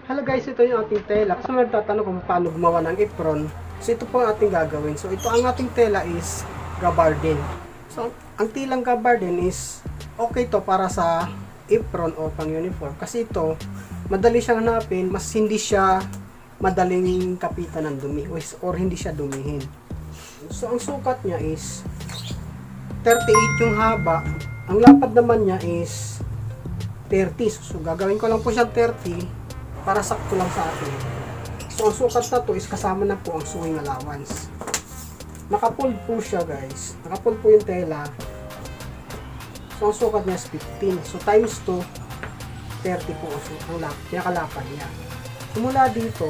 Hello guys, ito yung ating tela. Kasi nagtatanong kung paano gumawa ng apron. So ito po ang ating gagawin. So ito ang ating tela is Gabardine. So ang tilang Gabardine is okay to para sa apron o pang uniform. Kasi ito, madali siyang hanapin, mas hindi siya madaling kapitan ng dumi or hindi siya dumihin. So ang sukat niya is 38 yung haba. Ang lapad naman niya is 30. So gagawin ko lang po siyang 30 para sakto lang sa atin. So ang sukat na to is kasama na po ang sewing allowance. Nakapull po siya guys. Nakapull po yung tela. So ang sukat niya is 15. So times 2, 30 po ang pinakalapad niya. Simula dito,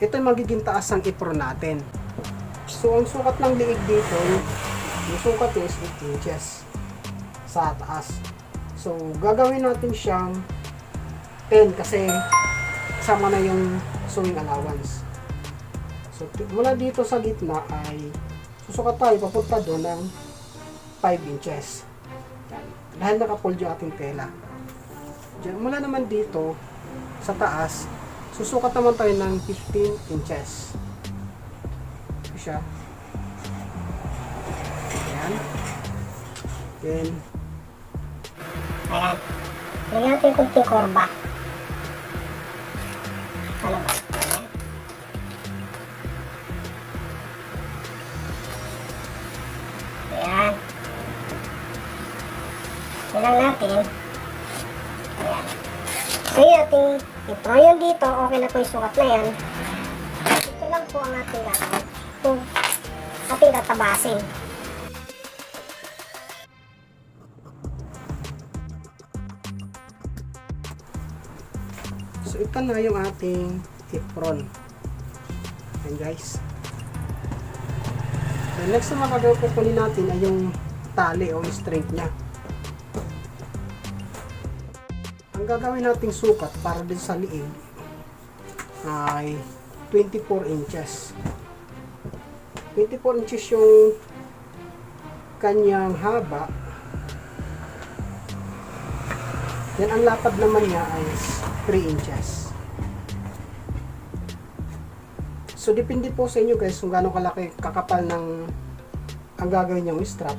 ito yung magiging taas ng apron natin. So ang sukat ng liig dito, yung sukat is 8 inches sa taas. So gagawin natin siyang 10 kasi kasama na yung sewing allowance. So mula dito sa gitna ay susukat tayo papunta doon ng 5 inches. Dahil nakafold yung ating tela. Diyan, mula naman dito sa taas, susukat naman tayo ng 15 inches. Ito siya. Ayan. Then, ayan. Lagyan natin yung kunting korba. Ano ba? Ayan. Ilang natin. Ayan. So yung ating iproyon dito, okay na po yung sukat na yan. Ito lang po ang ating gagawin. Ito ating tatabasin. so ito na yung ating apron. Ayan guys. So next na makagawin natin ay yung tali o string niya. Ang gagawin nating sukat para din sa liig ay 24 inches. 24 inches yung kanyang haba. Yan, ang lapad naman niya ay 3 inches. So depende po sa inyo guys kung gaano kalaki kakapal ng ang gagawin niyong strap.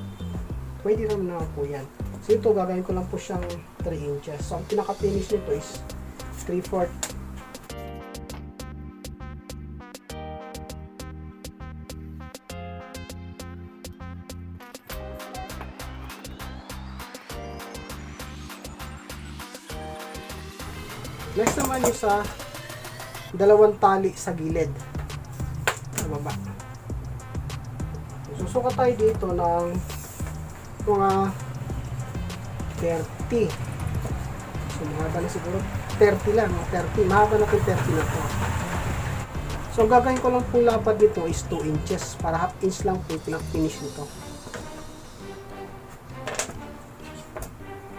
Pwede naman na po yan. So ito gagawin ko lang po siyang 3 inches. So ang pinaka-finish nito is 3/4. Next naman yung sa dalawang tali sa gilid. Sa baba. Susukat tayo dito ng mga 30. So mahaba na siguro 30 lang, 30. Mahaba na yung 30 na to. So ang gagawin ko lang po lapad nito is 2 inches para half inch lang po yung finish nito.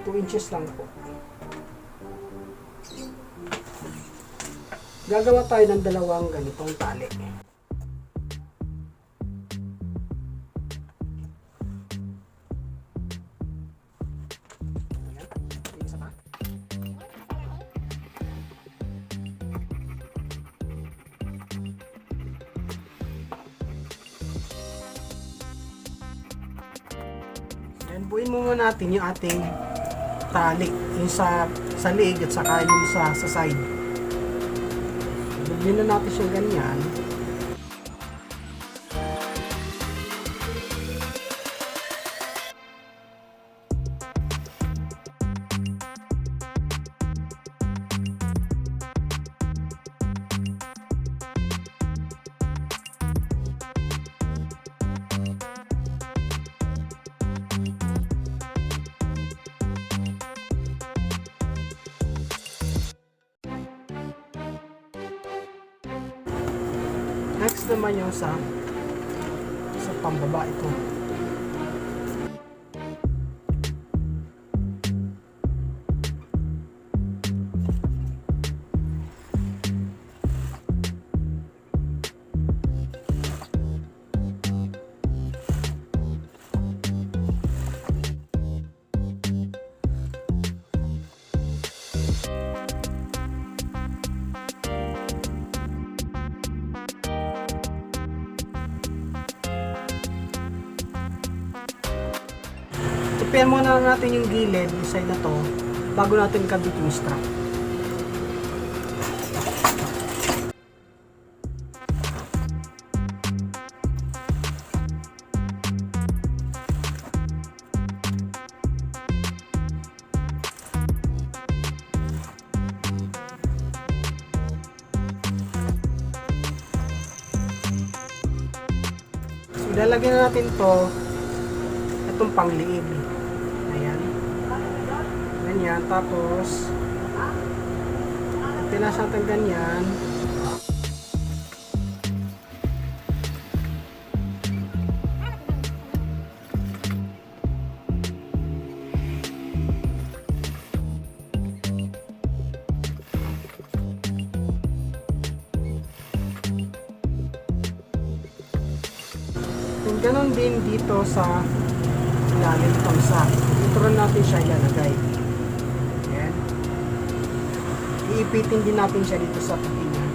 2 inches lang po. Gagawa tayo ng dalawang ganitong tali. Then buuin muna natin yung ating tali, yung sa liig at saka yung sa side. Bigyan na natin siya ganyan. Next naman yung sa pambaba ito. Tapian muna natin yung gilid, yung side na to, bago natin kabit yung strap. Ilalagay na natin to itong pangliib. Ayan. Ganyan. Tapos pinas natin ganyan. Ganon din dito sa ilalim itong sack. Dito rin natin siya ilalagay. Ayan. Iipitin din natin siya dito sa pitin niya.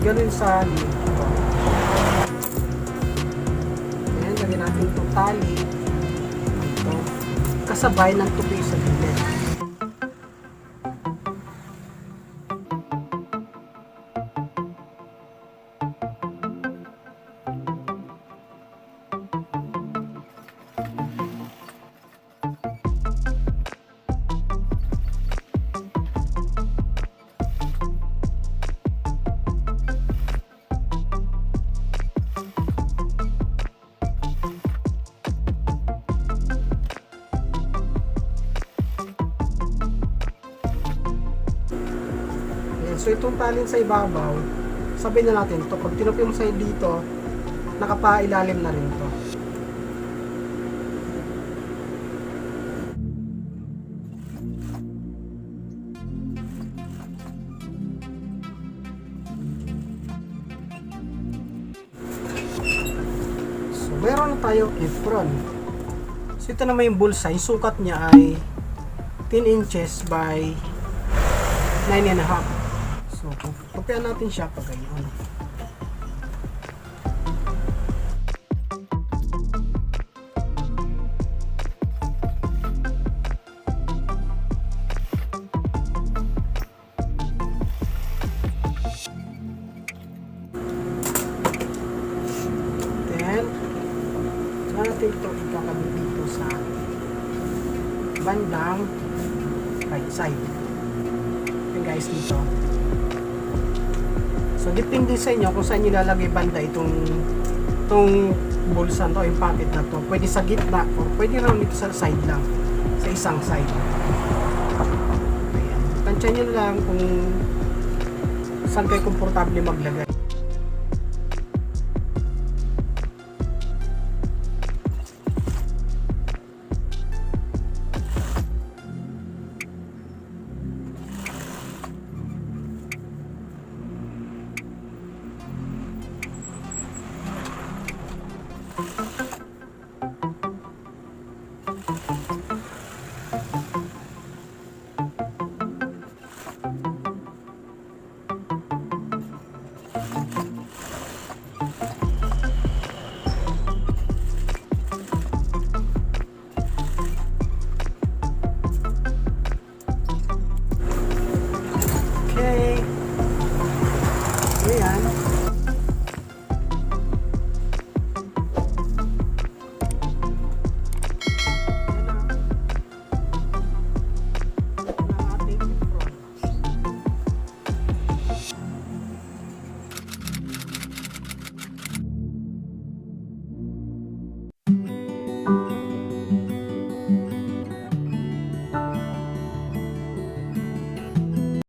Ganon sa lid. Lagyan natin itong tali dito, kasabay ng tupi sa gilid. So itong talin sa ibabaw, sabihin na natin ito, pag tinupi mo sa dito, nakapailalim na rin ito. So meron na tayo apron. So ito naman yung bullseye, sukat niya ay 10 inches by 9.5. So, kopian natin siya pag ganyan. Then, natin ito ikakabit dito sa bandang right side. Okay guys, dito. So, depende sa inyo kung saan nyo lalagay banda itong bulsa to, yung pocket na to. Pwede sa gitna o pwede lang dito sa side lang. Sa isang side. Ayan. Tansya nyo lang kung saan kayo komportable maglagay.